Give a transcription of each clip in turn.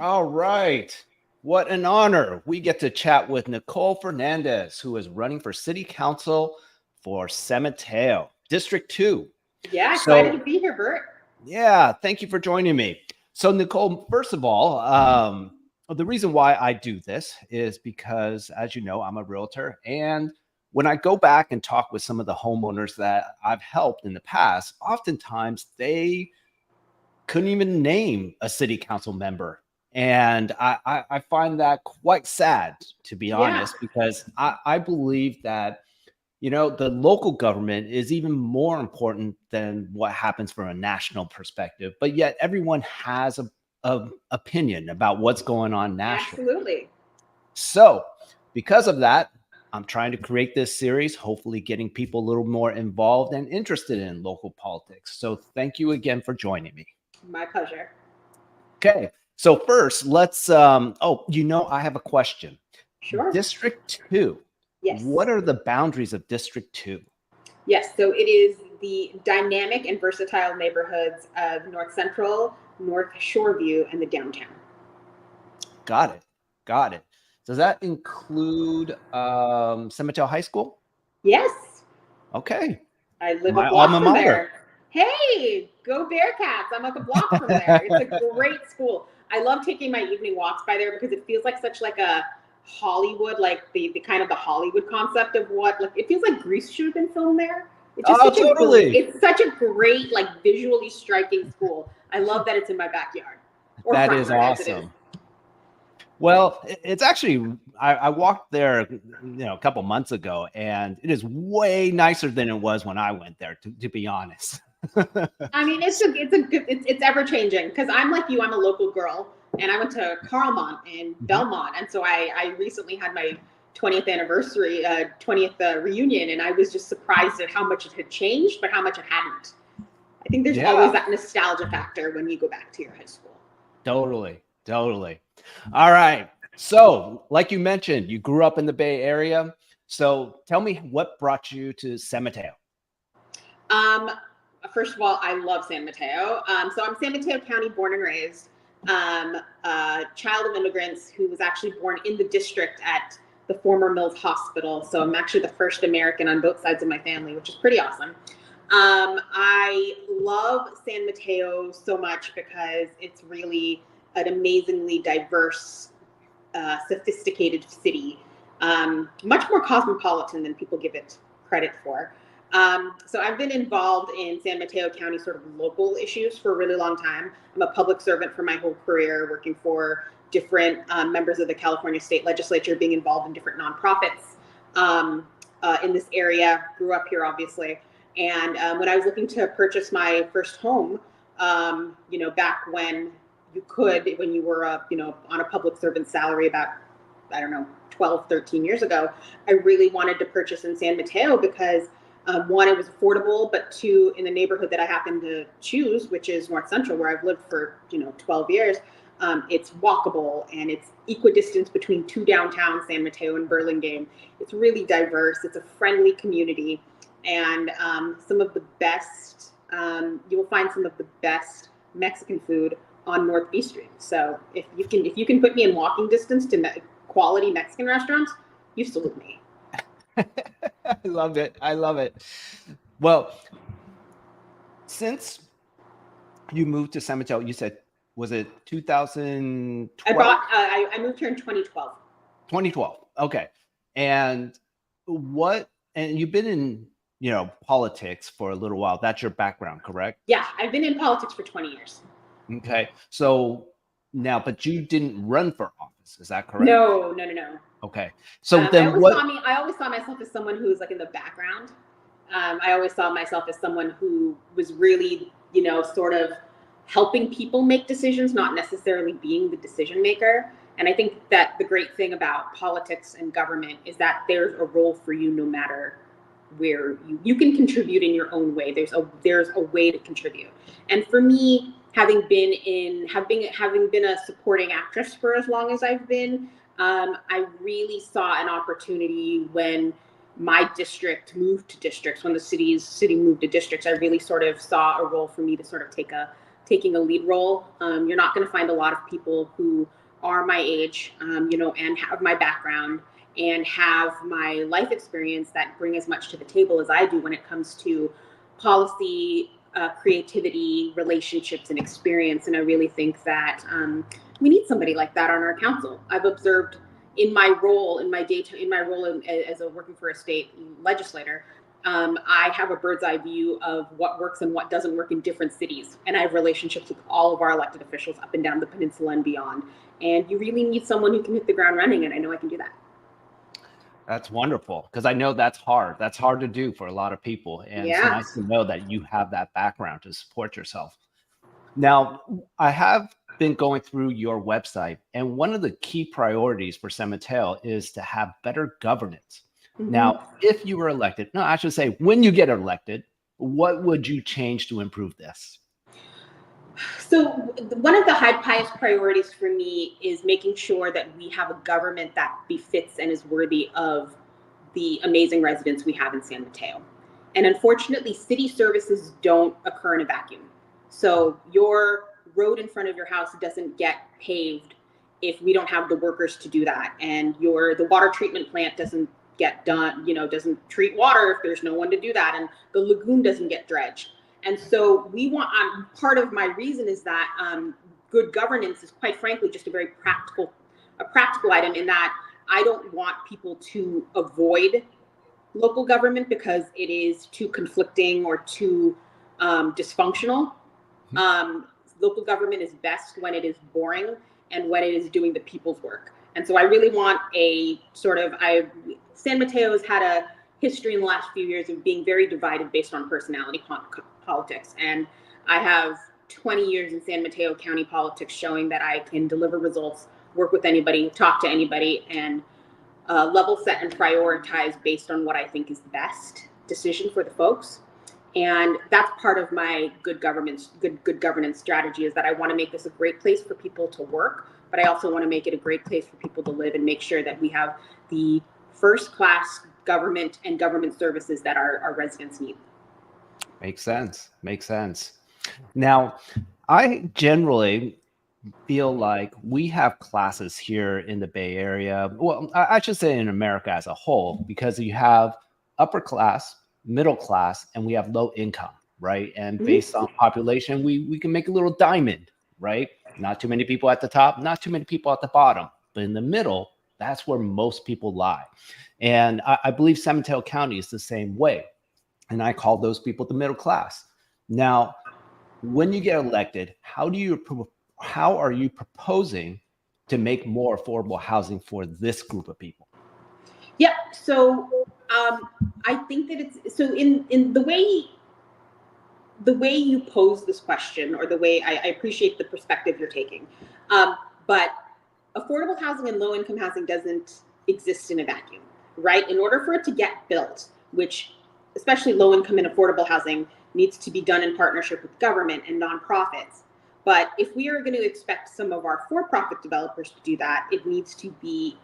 All right. What an honor. We get to chat with Nicole Fernandez, who is running for city council for San Mateo, District 2. Yeah, excited to So, be here, Bert. yeah, thank you for joining me. So, Nicole, first of all, the reason why I do this is because, as you know, I'm a realtor. And when I go back and talk with some of the homeowners that I've helped in the past, oftentimes they couldn't even name a city council member. And I find that quite sad, to be Yeah, honest, because I believe that, the local government is even more important than what happens from a national perspective. But yet everyone has a opinion about what's going on nationally. absolutely. So because of that, I'm trying to create this series, hopefully getting people a little more involved and interested in local politics. So thank you again for joining me. My pleasure. Okay. So first, let's I have a question. Sure. District 2. Yes. What are the boundaries of District 2? Yes, so it is the dynamic and versatile neighborhoods of North Central, North Shoreview, and the downtown. Got it. Got it. Does that include San Mateo High School? Yes, Okay. I live a My block alma from mater. there. Hey, go Bearcats. I'm like a block from there. It's a great school. I love taking my evening walks by there because it feels like such like a Hollywood, like the kind of the Hollywood concept of what like it feels like Grease should have been filmed there. It's just Oh, such a totally. it's such a great like visually striking school. I love that it's in my backyard or That front is yard as it is. awesome. Well, it's actually I walked there, a couple months ago, and it is way nicer than it was when I went there. To be honest. I mean, it's a good it's ever changing because I'm like you. I'm a local girl, and I went to Carlmont and Mhm. Belmont, and so I recently had my 20th anniversary, 20th reunion, and I was just surprised at how much it had changed, but how much it hadn't. I think there's always Yeah, that nostalgia factor when you go back to your high school. totally, totally. All right. So, like you mentioned, you grew up in the Bay Area. So, tell me what brought you to San Mateo. Um, First of all, I love San Mateo. So I'm San Mateo County born and raised. Child of immigrants who was actually born in the district at the former Mills Hospital. So I'm actually the first American on both sides of my family, which is pretty awesome. I love San Mateo so much because it's really an amazingly diverse, sophisticated city, much more cosmopolitan than people give it credit for. So I've been involved in San Mateo County sort of local issues for a really long time. I'm a public servant for my whole career, working for different members of the California state legislature, being involved in different nonprofits in this area. Grew up here, obviously. And when I was looking to purchase my first home, back when you were on a public servant salary about, I don't know, 12, 13 years ago, I really wanted to purchase in San Mateo because one, it was affordable, but two, in the neighborhood that I happened to choose, which is North Central, where I've lived for 12 years, it's walkable and it's equidistant between two downtowns, San Mateo and Burlingame. It's really diverse. It's a friendly community, and some of the best. You will find some of the best Mexican food on North B Street. So if you can put me in walking distance to quality Mexican restaurants, you salute me. I love it. I love it. Well, since you moved to San Mateo, you said, was it I 2012? bought. I moved here in 2012. 2012. Okay. And what, and you've been in, politics for a little while. That's your background, correct? Yeah, I've been in politics for 20 years. Okay. So now, but you didn't run for office. Is that correct? No, no, no, no. Okay. So then what? I always saw myself as someone who was like in the background. I always saw myself as someone who was really, sort of helping people make decisions, not necessarily being the decision maker. And I think that the great thing about politics and government is that there's a role for you no matter where you can contribute in your own way. There's a way to contribute. And for me, having been a supporting actress for as long as I've been, I really saw an opportunity when my district moved to districts, when the city moved to districts. I really sort of saw a role for me to sort of taking a lead role. You're not going to find a lot of people who are my age, and have my background and have my life experience that bring as much to the table as I do when it comes to policy, creativity, relationships, and experience. And I really think that we need somebody like that on our council. I've observed in my role, as a working for a state legislator, I have a bird's eye view of what works and what doesn't work in different cities. And I have relationships with all of our elected officials up and down the peninsula and beyond. And you really need someone who can hit the ground running, and I know I can do that. That's wonderful, because I know that's hard. That's hard to do for a lot of people. And It's nice to know that you have that background to support yourself. Now, I have been going through your website, and one of the key priorities for San Mateo is to have better governance. Now, if you were elected, no, I should say, when you get elected, what would you change to improve this? So one of the highest priorities for me is making sure that we have a government that befits and is worthy of the amazing residents we have in San Mateo. And unfortunately, city services don't occur in a vacuum. So your road in front of your house doesn't get paved if we don't have the workers to do that. And the water treatment plant doesn't get done, doesn't treat water if there's no one to do that. And the lagoon doesn't get dredged. And so part of my reason is that good governance is, quite frankly, just a very practical item, in that I don't want people to avoid local government because it is too conflicting or too dysfunctional. Local government is best when it is boring and when it is doing the people's work. And so I really want San Mateo has had a history in the last few years of being very divided based on personality politics. And I have 20 years in San Mateo County politics showing that I can deliver results, work with anybody, talk to anybody, and level set and prioritize based on what I think is the best decision for the folks. And that's part of my good governance strategy, is that I want to make this a great place for people to work, but I also want to make it a great place for people to live and make sure that we have the first class government and government services that our residents need. Makes sense. Now, I generally feel like we have classes here in the Bay Area. Well, I should say in America as a whole, because you have upper class, middle class, and we have low income, right? And based on population, we can make a little diamond, right? Not too many people at the top, not too many people at the bottom, but in the middle, that's where most people lie. And I believe San Mateo County is the same way. And I call those people the middle class. Now, when you get elected, how are you proposing to make more affordable housing for this group of people? Yeah. So I think that it's so in the way you pose this question, or the way I appreciate the perspective you're taking, but affordable housing and low income housing doesn't exist in a vacuum, right? In order for it to get built, which especially low income and affordable housing needs to be done in partnership with government and nonprofits. But if we are going to expect some of our for-profit developers to do that, it needs to be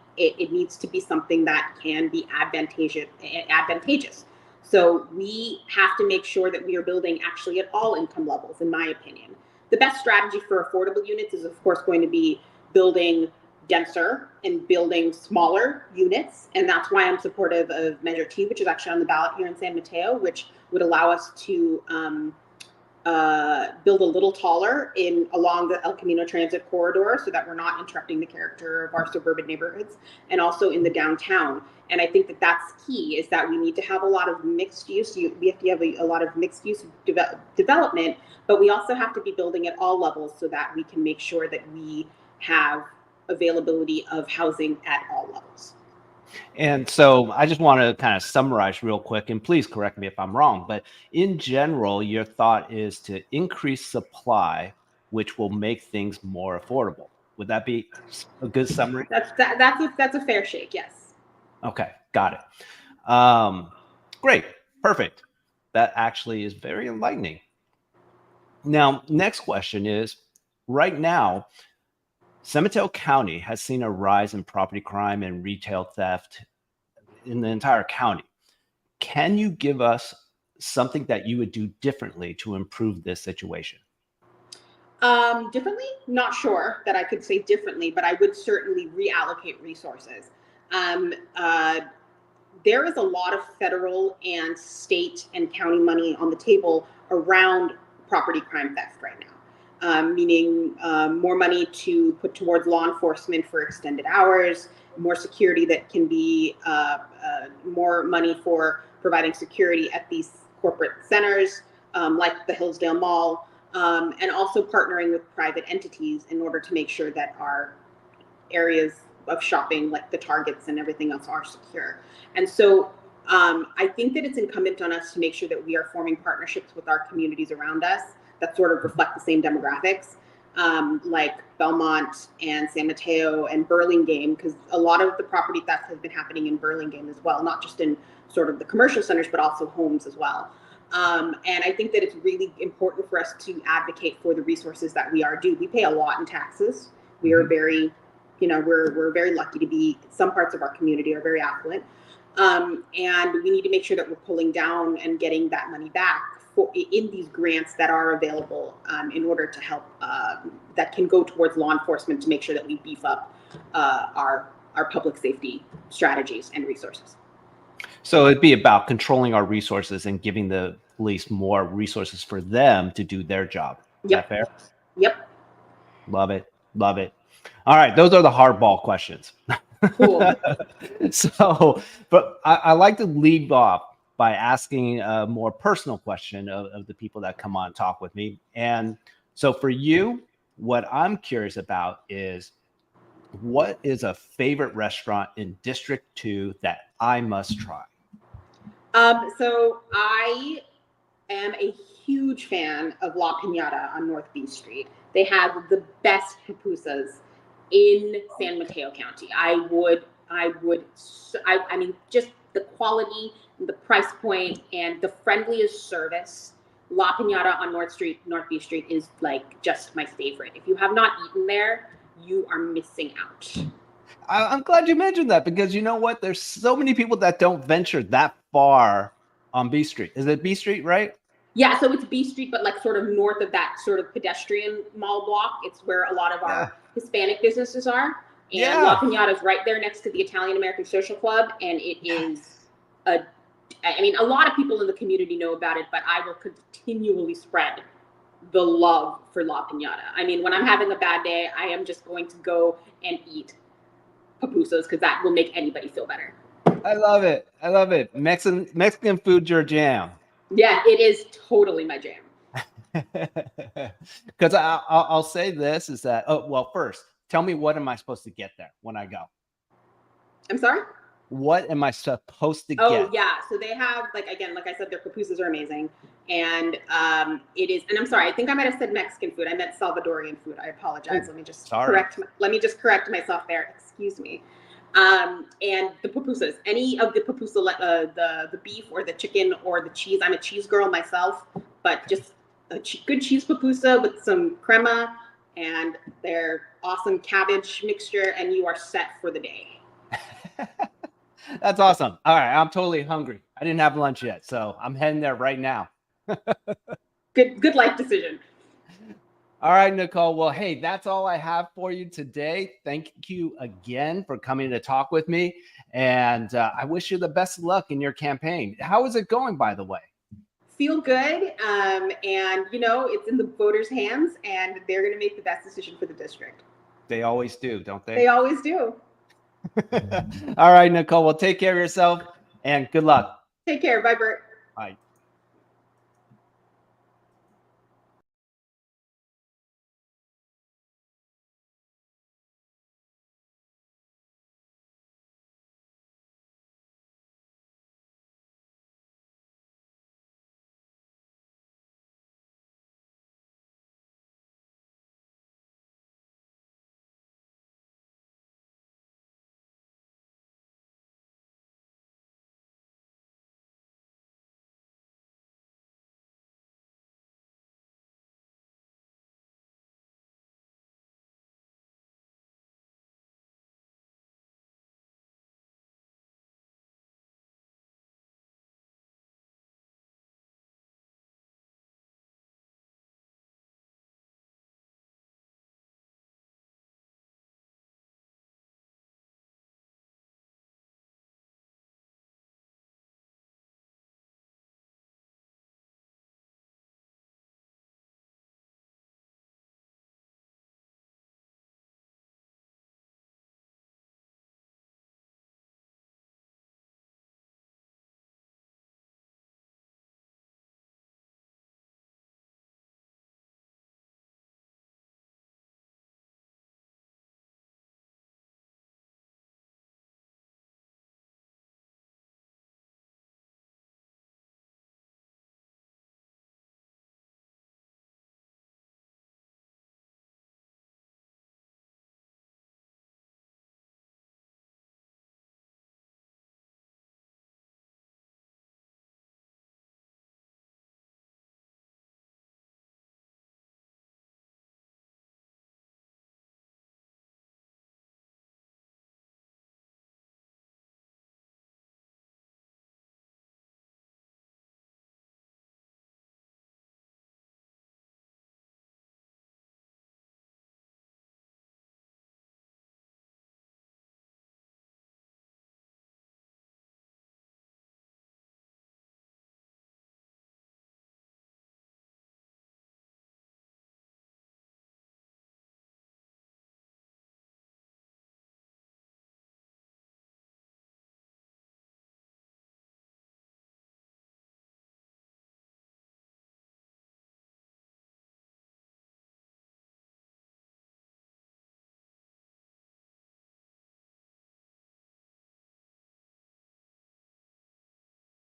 something that can be advantageous. So we have to make sure that we are building actually at all income levels, in my opinion. The best strategy for affordable units is, of course, going to be building denser and building smaller units. And that's why I'm supportive of Measure T, which is actually on the ballot here in San Mateo, which would allow us to build a little taller along the El Camino Transit Corridor, so that we're not interrupting the character of our suburban neighborhoods, and also in the downtown. And I think that that's key, is that we need to have a lot of mixed use. We have to have a lot of mixed use development, but we also have to be building at all levels so that we can make sure that we have availability of housing at all levels. And so I just want to kind of summarize real quick, and please correct me if I'm wrong, but in general, your thought is to increase supply, which will make things more affordable. Would that be a good summary? That's a fair shake, yes. Okay, got it. Great, perfect. That actually is very enlightening. Now, next question is, right now, San Mateo County has seen a rise in property crime and retail theft in the entire county. Can you give us something that you would do differently to improve this situation? Differently, not sure that I could say differently, but I would certainly reallocate resources. Um, uh, there is a lot of federal and state and county money on the table around property crime theft right now, meaning more money to put towards law enforcement for extended hours, more security that can be more money for providing security at these corporate centers like the Hillsdale Mall, and also partnering with private entities in order to make sure that our areas of shopping, like the Targets and everything else, are secure. And so I think that it's incumbent on us to make sure that we are forming partnerships with our communities around us that sort of reflect the same demographics, like Belmont and San Mateo and Burlingame, because a lot of the property theft has been happening in Burlingame as well, not just in sort of the commercial centers, but also homes as well. And I think that it's really important for us to advocate for the resources that we are due. We pay a lot in taxes. We are very, we're very lucky to be, some parts of our community are very affluent. And we need to make sure that we're pulling down and getting that money back in these grants that are available in order to help, that can go towards law enforcement to make sure that we beef up our public safety strategies and resources. So it'd be about controlling our resources and giving the police more resources for them to do their job. Is that fair? Yep. Love it. Love it. All right. Those are the hardball questions. Cool. So, but I like to lead off by asking a more personal question of the people that come on and talk with me. And so for you, what I'm curious about is, what is a favorite restaurant in District 2 that I must try? So I am a huge fan of La Piñata on North B Street. They have the best pupusas in San Mateo County. I mean, just the quality, the price point, and the friendliest service. La Piñata on North B Street is like just my favorite. If you have not eaten there, you are missing out. I'm glad you mentioned that, because you know what? There's so many people that don't venture that far on B Street. Is it B Street, right? Yeah, so it's B Street, but like sort of north of that sort of pedestrian mall block. It's where a lot of our Hispanic businesses are. And La Piñata is right there next to the Italian American Social Club. And it is I mean, a lot of people in the community know about it, but I will continually spread the love for La Piñata. I mean, when I'm having a bad day, I am just going to go and eat pupusas because that will make anybody feel better. I love it. I love it. Mexican food's your jam. Yeah, it is totally my jam. Because I'll say this is that, well, first, tell me, what am I supposed to get there when I go? I'm sorry? What am I supposed to get? Oh, yeah. So they have, like I said, their pupusas are amazing. And it is, and I'm sorry, I think I might have said Mexican food. I meant Salvadorian food. I apologize. Let me just correct myself there. Excuse me. And the pupusas, any of the pupusa, the beef or the chicken or the cheese. I'm a cheese girl myself, but just a good cheese pupusa with some crema and their awesome cabbage mixture, and you are set for the day. That's awesome. All right, I'm totally hungry. I didn't have lunch yet, so I'm heading there right now. Good life decision. All right, Nicole. Well, hey, that's all I have for you today. Thank you again for coming to talk with me. And I wish you the best of luck in your campaign. How is it going, by the way? Feel good. And, it's in the voters' hands, and they're going to make the best decision for the district. They always do, don't they? They always do. All right, Nicole. Well, take care of yourself and good luck. Take care. Bye, Bert. Bye.